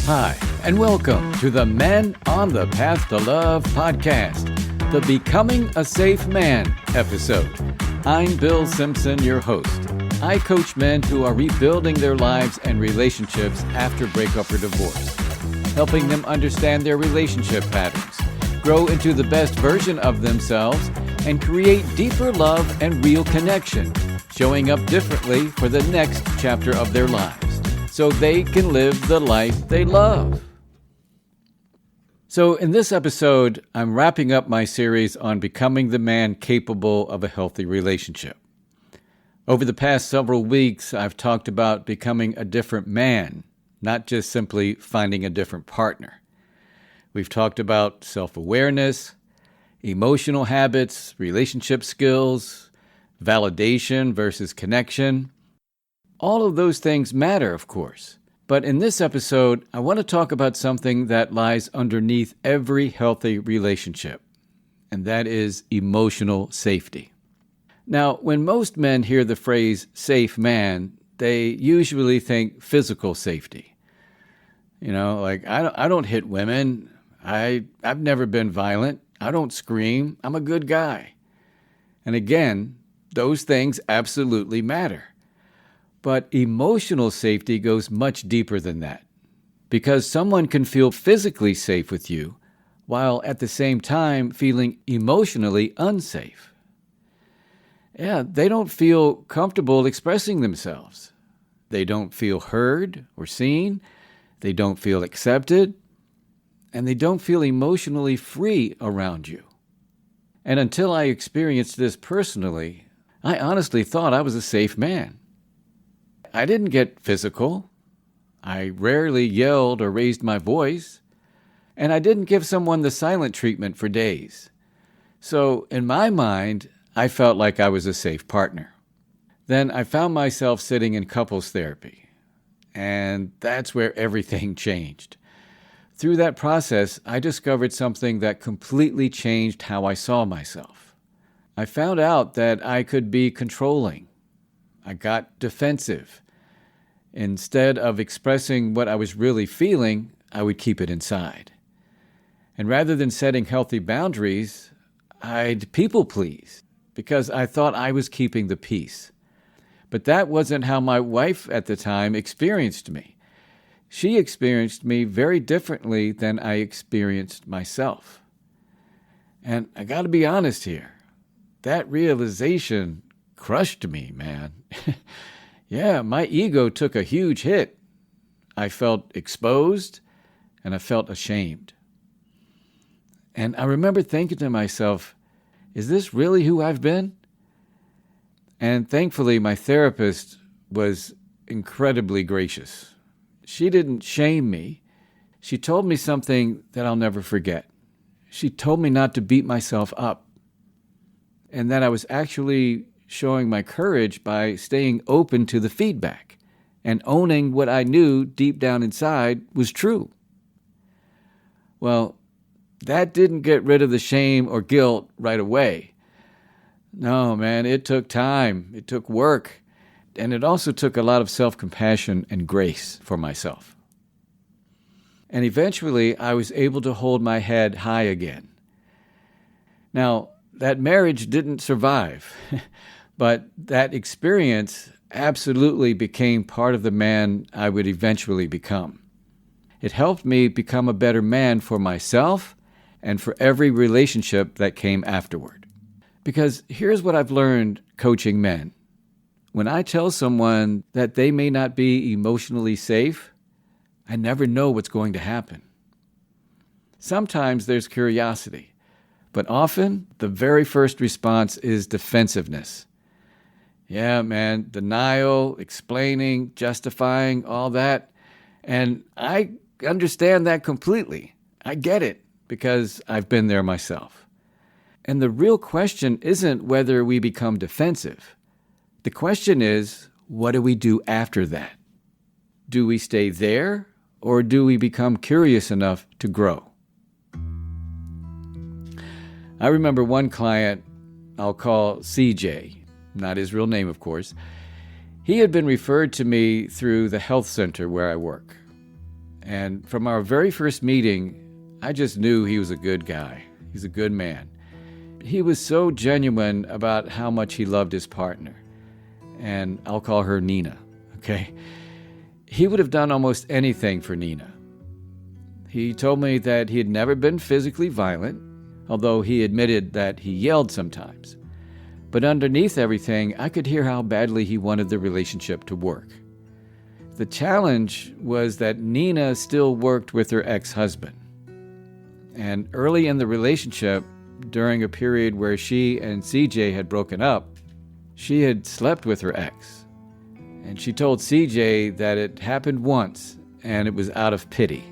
Hi, and welcome to the Men on the Path to Love podcast, the Becoming a Safe Man episode. I'm Bill Simpson, your host. I coach men who are rebuilding their lives and relationships after breakup or divorce, helping them understand their relationship patterns, grow into the best version of themselves, and create deeper love and real connection, showing up differently for the next chapter of their lives, so they can live the life they love. So in this episode, I'm wrapping up my series on becoming the man capable of a healthy relationship. Over the past several weeks, I've talked about becoming a different man, not just simply finding a different partner. We've talked about self-awareness, emotional habits, relationship skills, validation versus connection. All of those things matter, of course. But in this episode, I want to talk about something that lies underneath every healthy relationship, and that is emotional safety. Now, when most men hear the phrase safe man, they usually think physical safety. Like, I don't hit women. I've never been violent. I don't scream. I'm a good guy. And again, those things absolutely matter. But emotional safety goes much deeper than that, because someone can feel physically safe with you while at the same time feeling emotionally unsafe. They don't feel comfortable expressing themselves. They don't feel heard or seen. They don't feel accepted. And they don't feel emotionally free around you. And until I experienced this personally, I honestly thought I was a safe man. I didn't get physical. I rarely yelled or raised my voice. And I didn't give someone the silent treatment for days. So in my mind, I felt like I was a safe partner. Then I found myself sitting in couples therapy. And that's where everything changed. Through that process, I discovered something that completely changed how I saw myself. I found out that I could be controlling. I got defensive. Instead of expressing what I was really feeling, I would keep it inside. And rather than setting healthy boundaries, I'd people please because I thought I was keeping the peace. But that wasn't how my wife at the time experienced me. She experienced me very differently than I experienced myself. And I got to be honest here, that realization crushed me, man. My ego took a huge hit. I felt exposed and I felt ashamed. And I remember thinking to myself, is this really who I've been? And thankfully, my therapist was incredibly gracious. She didn't shame me. She told me something that I'll never forget. She told me not to beat myself up, and that I was actually showing my courage by staying open to the feedback and owning what I knew deep down inside was true. Well, that didn't get rid of the shame or guilt right away. No, man, it took time. It took work. And it also took a lot of self-compassion and grace for myself. And eventually, I was able to hold my head high again. Now, that marriage didn't survive, but that experience absolutely became part of the man I would eventually become. It helped me become a better man for myself and for every relationship that came afterward. Because here's what I've learned coaching men. When I tell someone that they may not be emotionally safe, I never know what's going to happen. Sometimes there's curiosity, but often the very first response is defensiveness. Yeah, man, denial, explaining, justifying, all that. And I understand that completely. I get it because I've been there myself. And the real question isn't whether we become defensive. The question is, what do we do after that? Do we stay there, or do we become curious enough to grow? I remember one client I'll call CJ, not his real name, of course. He had been referred to me through the health center where I work. And from our very first meeting, I just knew he was a good guy. He's a good man. He was so genuine about how much he loved his partner. And I'll call her Nina, okay? He would have done almost anything for Nina. He told me that he had never been physically violent, although he admitted that he yelled sometimes. But underneath everything, I could hear how badly he wanted the relationship to work. The challenge was that Nina still worked with her ex-husband. And early in the relationship, during a period where she and CJ had broken up, she had slept with her ex. And she told CJ that it happened once and it was out of pity.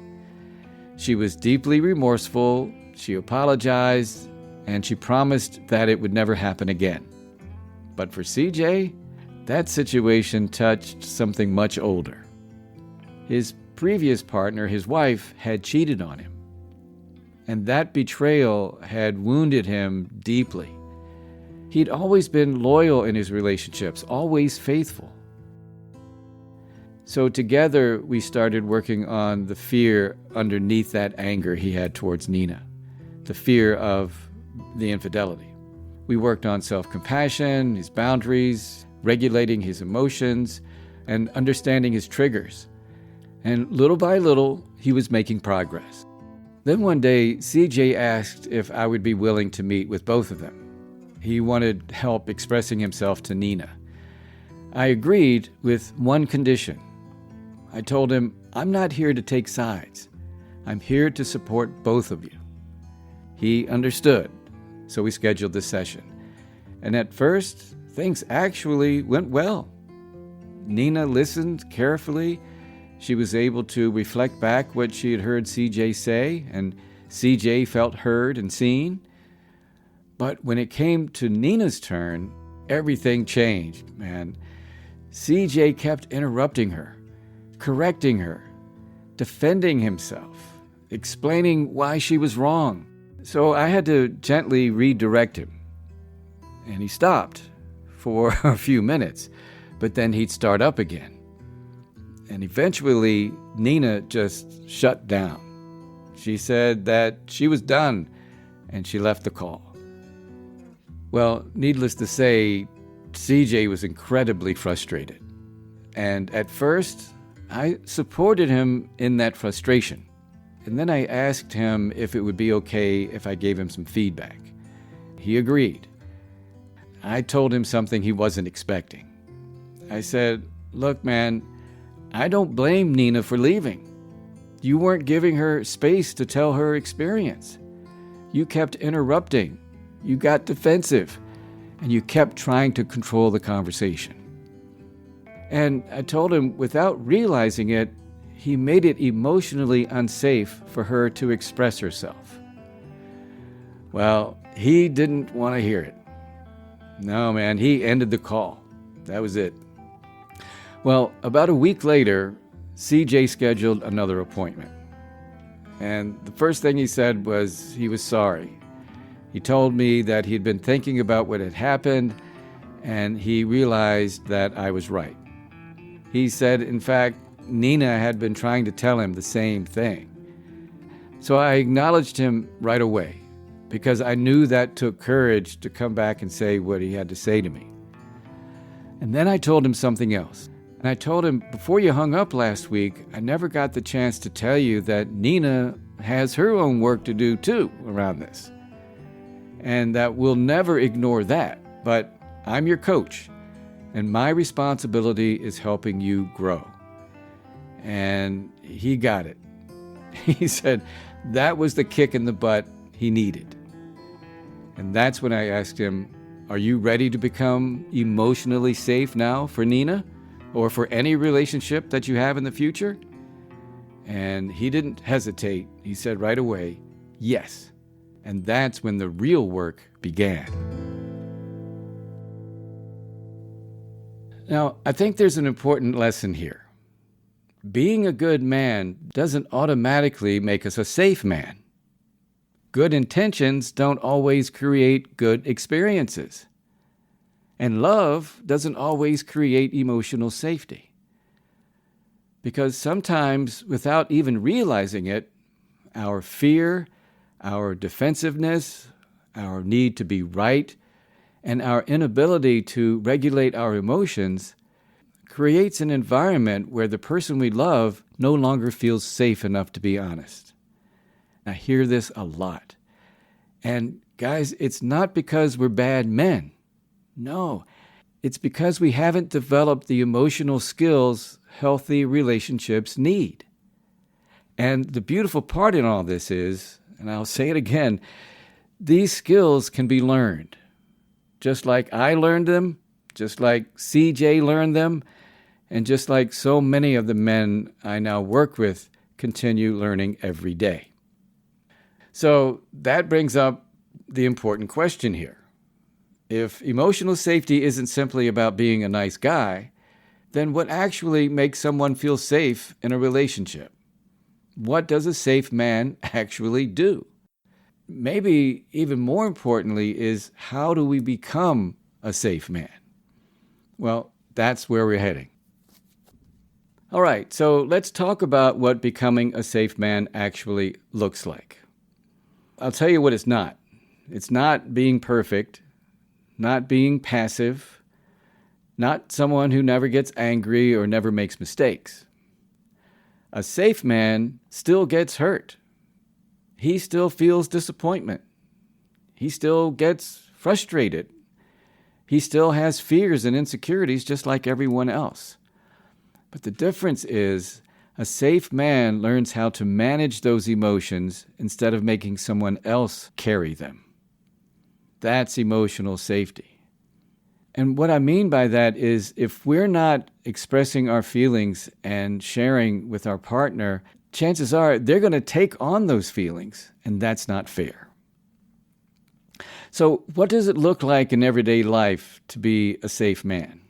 She was deeply remorseful, she apologized, and she promised that it would never happen again. But for CJ, that situation touched something much older. His previous partner, his wife, had cheated on him. And that betrayal had wounded him deeply. He'd always been loyal in his relationships, always faithful. So together we started working on the fear underneath that anger he had towards Nina, the fear of the infidelity. We worked on self-compassion, his boundaries, regulating his emotions, and understanding his triggers. And little by little, he was making progress. Then one day, CJ asked if I would be willing to meet with both of them. He wanted help expressing himself to Nina. I agreed with one condition. I told him, I'm not here to take sides. I'm here to support both of you. He understood, so we scheduled the session. And at first, things actually went well. Nina listened carefully. She was able to reflect back what she had heard CJ say, and CJ felt heard and seen. But when it came to Nina's turn, everything changed, man. CJ kept interrupting her, correcting her, defending himself, explaining why she was wrong. So I had to gently redirect him. And he stopped for a few minutes, but then he'd start up again. And eventually, Nina just shut down. She said that she was done, and she left the call. Well, needless to say, CJ was incredibly frustrated. And at first, I supported him in that frustration. And then I asked him if it would be okay if I gave him some feedback. He agreed. I told him something he wasn't expecting. I said, look, man, I don't blame Nina for leaving. You weren't giving her space to tell her experience. You kept interrupting. You got defensive. And you kept trying to control the conversation. And I told him, without realizing it, he made it emotionally unsafe for her to express herself. Well, he didn't want to hear it. No, man, he ended the call. That was it. Well, about a week later, CJ scheduled another appointment. And the first thing he said was he was sorry. He told me that he'd been thinking about what had happened, and he realized that I was right. He said, in fact, Nina had been trying to tell him the same thing. So I acknowledged him right away, because I knew that took courage to come back and say what he had to say to me. And then I told him something else. And I told him, before you hung up last week, I never got the chance to tell you that Nina has her own work to do too around this. And that we'll never ignore that. But I'm your coach, and my responsibility is helping you grow. And he got it. He said that was the kick in the butt he needed. And that's when I asked him, are you ready to become emotionally safe now for Nina? Or for any relationship that you have in the future? And he didn't hesitate. He said right away, yes. And that's when the real work began. Now, I think there's an important lesson here. Being a good man doesn't automatically make us a safe man. Good intentions don't always create good experiences. And love doesn't always create emotional safety. Because sometimes, without even realizing it, our fear, our defensiveness, our need to be right, and our inability to regulate our emotions creates an environment where the person we love no longer feels safe enough to be honest. I hear this a lot. And guys, it's not because we're bad men. No, it's because we haven't developed the emotional skills healthy relationships need. And the beautiful part in all this is, and I'll say it again, these skills can be learned. Just like I learned them, just like CJ learned them, and just like so many of the men I now work with continue learning every day. So that brings up the important question here. If emotional safety isn't simply about being a nice guy, then what actually makes someone feel safe in a relationship? What does a safe man actually do? Maybe even more importantly is, how do we become a safe man? Well, that's where we're heading. All right, so let's talk about what becoming a safe man actually looks like. I'll tell you what it's not. It's not being perfect, not being passive, not someone who never gets angry or never makes mistakes. A safe man still gets hurt. He still feels disappointment. He still gets frustrated. He still has fears and insecurities just like everyone else. But the difference is, a safe man learns how to manage those emotions instead of making someone else carry them. That's emotional safety. And what I mean by that is, if we're not expressing our feelings and sharing with our partner, chances are they're going to take on those feelings, and that's not fair. So what does it look like in everyday life to be a safe man?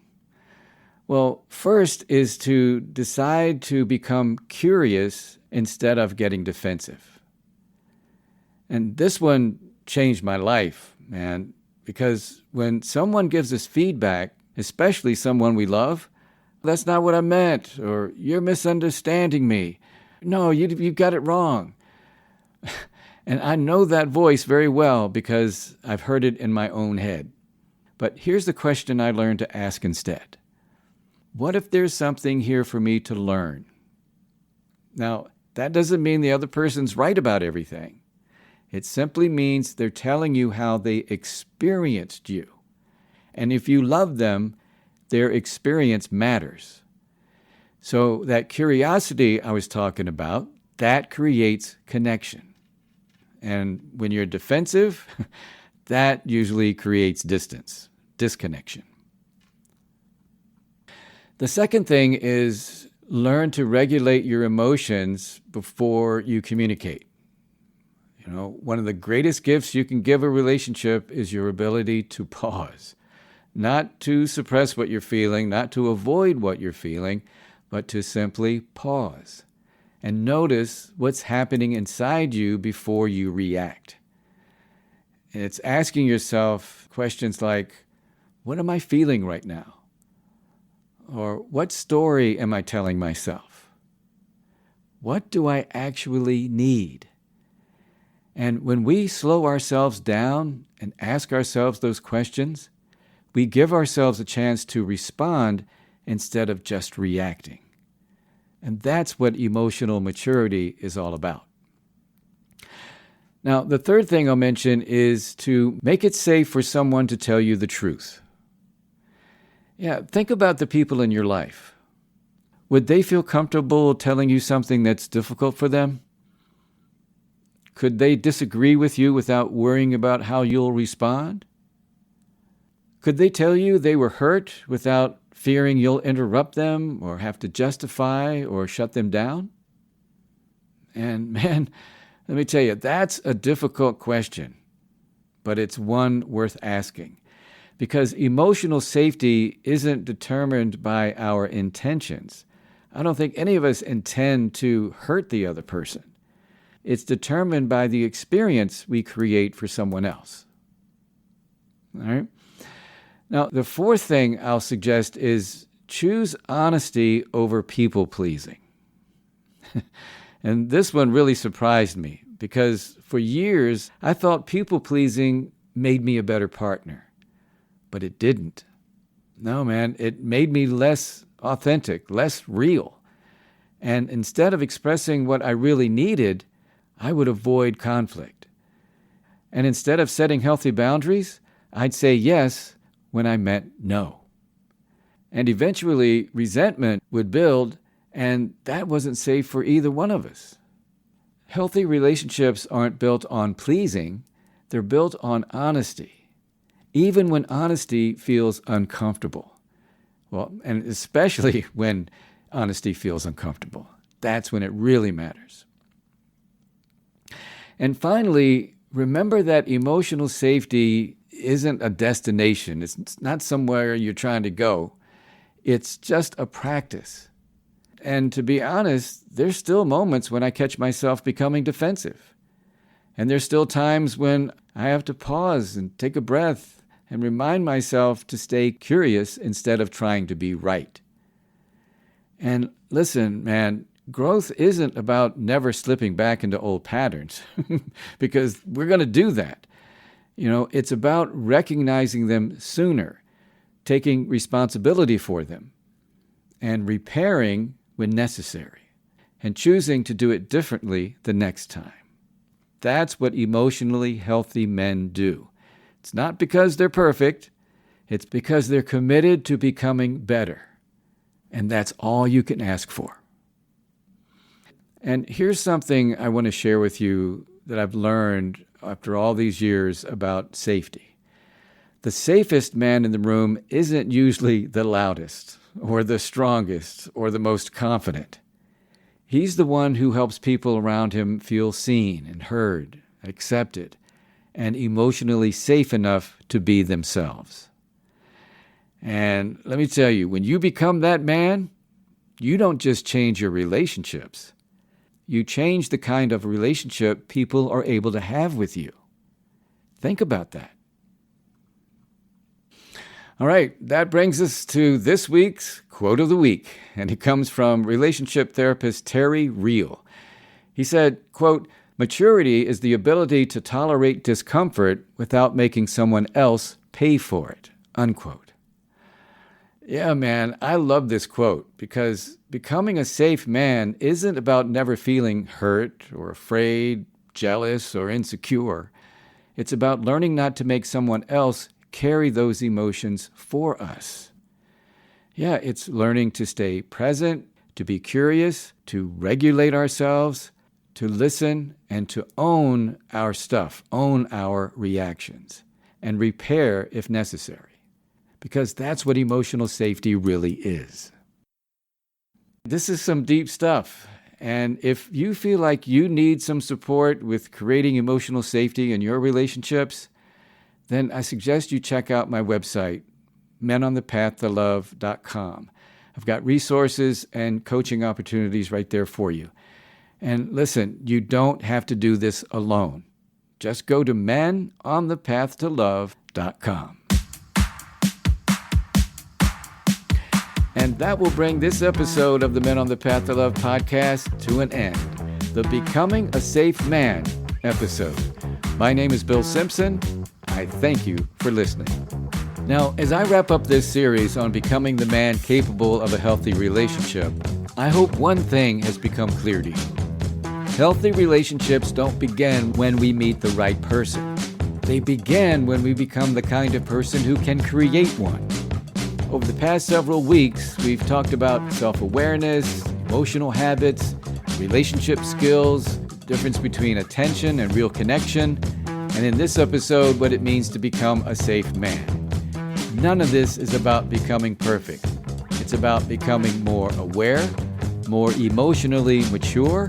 Well, first is to decide to become curious instead of getting defensive. And this one changed my life, man, because when someone gives us feedback, especially someone we love, that's not what I meant, or you're misunderstanding me. No, you got it wrong. And I know that voice very well because I've heard it in my own head. But here's the question I learned to ask instead. What if there's something here for me to learn? Now, that doesn't mean the other person's right about everything. It simply means they're telling you how they experienced you. And if you love them, their experience matters. So that curiosity I was talking about, that creates connection. And when you're defensive, that usually creates distance, disconnection. The second thing is, learn to regulate your emotions before you communicate. You know, one of the greatest gifts you can give a relationship is your ability to pause. Not to suppress what you're feeling, not to avoid what you're feeling, but to simply pause and notice what's happening inside you before you react. And it's asking yourself questions like, what am I feeling right now? Or what story am I telling myself? What do I actually need? And when we slow ourselves down and ask ourselves those questions, we give ourselves a chance to respond instead of just reacting. And that's what emotional maturity is all about. Now, the third thing I'll mention is to make it safe for someone to tell you the truth. Yeah, think about the people in your life. Would they feel comfortable telling you something that's difficult for them? Could they disagree with you without worrying about how you'll respond? Could they tell you they were hurt without fearing you'll interrupt them or have to justify or shut them down? And man, let me tell you, that's a difficult question, but it's one worth asking. Because emotional safety isn't determined by our intentions. I don't think any of us intend to hurt the other person. It's determined by the experience we create for someone else. All right? Now, the fourth thing I'll suggest is choose honesty over people-pleasing. And this one really surprised me because for years I thought people-pleasing made me a better partner. But it didn't. No, man, it made me less authentic, less real. And instead of expressing what I really needed, I would avoid conflict. And instead of setting healthy boundaries, I'd say yes when I meant no. And eventually, resentment would build, and that wasn't safe for either one of us. Healthy relationships aren't built on pleasing, they're built on honesty, even when honesty feels uncomfortable. Well, and especially when honesty feels uncomfortable. That's when it really matters. And finally, remember that emotional safety isn't a destination. It's not somewhere you're trying to go. It's just a practice. And to be honest, there's still moments when I catch myself becoming defensive. And there's still times when I have to pause and take a breath and remind myself to stay curious instead of trying to be right. And listen, man, growth isn't about never slipping back into old patterns because we're going to do that. It's about recognizing them sooner, taking responsibility for them, and repairing when necessary, and choosing to do it differently the next time. That's what emotionally healthy men do. It's not because they're perfect, it's because they're committed to becoming better. And that's all you can ask for. And here's something I want to share with you that I've learned after all these years about safety. The safest man in the room isn't usually the loudest or the strongest or the most confident. He's the one who helps people around him feel seen and heard, accepted, and emotionally safe enough to be themselves. And let me tell you, when you become that man, you don't just change your relationships. You change the kind of relationship people are able to have with you. Think about that. All right, that brings us to this week's quote of the week, and it comes from relationship therapist Terry Real. He said, quote, "Maturity is the ability to tolerate discomfort without making someone else pay for it," unquote. Yeah, man, I love this quote because becoming a safe man isn't about never feeling hurt or afraid, jealous, or insecure. It's about learning not to make someone else carry those emotions for us. Yeah, it's learning to stay present, to be curious, to regulate ourselves, to listen, and to own our stuff, own our reactions, and repair if necessary. Because that's what emotional safety really is. This is some deep stuff. And if you feel like you need some support with creating emotional safety in your relationships, then I suggest you check out my website, menonthepathtolove.com. I've got resources and coaching opportunities right there for you. And listen, you don't have to do this alone. Just go to menonthepathtolove.com. And that will bring this episode of the Men on the Path to Love podcast to an end. The Becoming a Safe Man episode. My name is Bill Simpson. I thank you for listening. Now, as I wrap up this series on becoming the man capable of a healthy relationship, I hope one thing has become clear to you. Healthy relationships don't begin when we meet the right person. They begin when we become the kind of person who can create one. Over the past several weeks, we've talked about self-awareness, emotional habits, relationship skills, the difference between attention and real connection, and in this episode, what it means to become a safe man. None of this is about becoming perfect. It's about becoming more aware, more emotionally mature,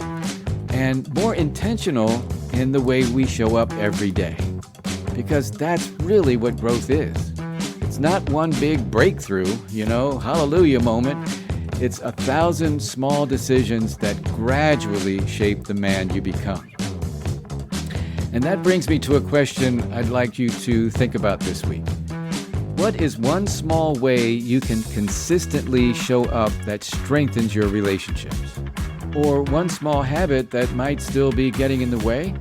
and more intentional in the way we show up every day. Because that's really what growth is. It's not one big breakthrough, hallelujah moment. It's 1,000 small decisions that gradually shape the man you become. And that brings me to a question I'd like you to think about this week. What is one small way you can consistently show up that strengthens your relationships? or one small habit that might still be getting in the way?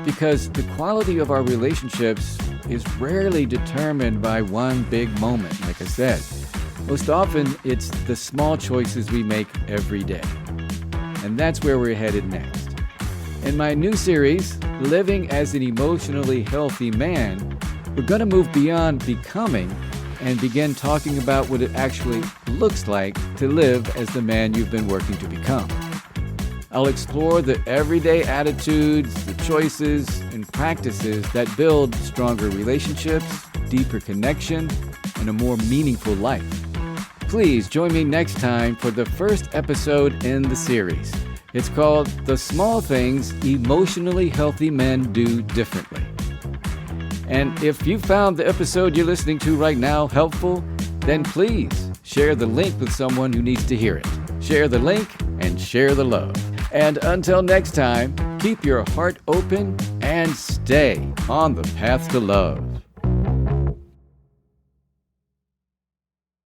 Because the quality of our relationships is rarely determined by one big moment, like I said. Most often, it's the small choices we make every day. And that's where we're headed next. In my new series, Living as an Emotionally Healthy Man, we're going to move beyond becoming and begin talking about what it actually looks like to live as the man you've been working to become. I'll explore the everyday attitudes, the choices, and practices that build stronger relationships, deeper connection, and a more meaningful life. Please join me next time for the first episode in the series. It's called The Small Things Emotionally Healthy Men Do Differently. And if you found the episode you're listening to right now helpful, then please share the link with someone who needs to hear it. Share the link and share the love. And until next time, keep your heart open and stay on the path to love.